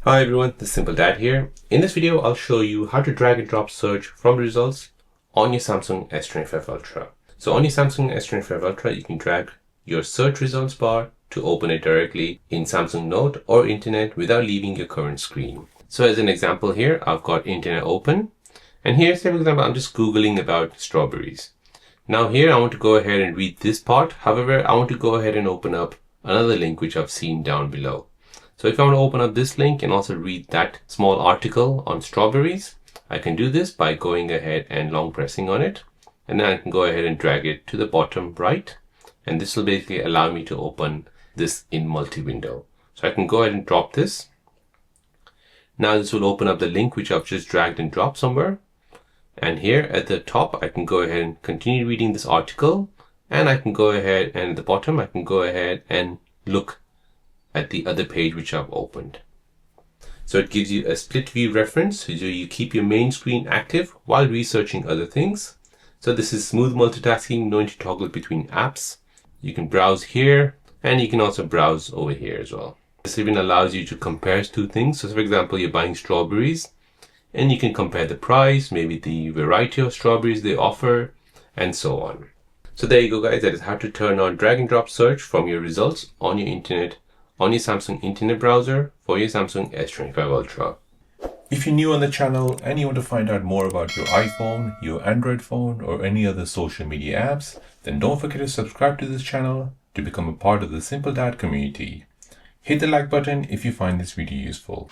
Hi everyone, this is Simple Dad here. In this video, I'll show you how to drag and drop search from results on your Samsung S25 Ultra. So on your Samsung S25 Ultra, you can drag your search results bar to open it directly in Samsung Note or Internet without leaving your current screen. So as an example here, I've got Internet open. And here, say for example, I'm just Googling about strawberries. Now here, I want to go ahead and read this part. However, I want to go ahead and open up another link which I've seen down below. So if I want to open up this link and also read that small article on strawberries, I can do this by going ahead and long pressing on it. And then I can go ahead and drag it to the bottom right. And this will basically allow me to open this in multi-window. So I can go ahead and drop this. Now this will open up the link which I've just dragged and dropped somewhere. And here at the top, I can go ahead and continue reading this article. And I can go ahead and at the bottom, I can go ahead and look at the other page which I've opened. So it gives you a split view reference, so you keep your main screen active while researching other things. So this is smooth multitasking, no need to toggle between apps. You can browse here and you can also browse over here as well. This even allows you to compare two things. So for example, you're buying strawberries and you can compare the price, maybe the variety of strawberries they offer, and so on. So there you go guys, that is how to turn on drag and drop search from your results on your internet on your Samsung Internet browser for your Samsung S25 Ultra. If you're new on the channel and you want to find out more about your iPhone, your Android phone, or any other social media apps, then don't forget to subscribe to this channel to become a part of the Simple Dad community. Hit the like button if you find this video useful.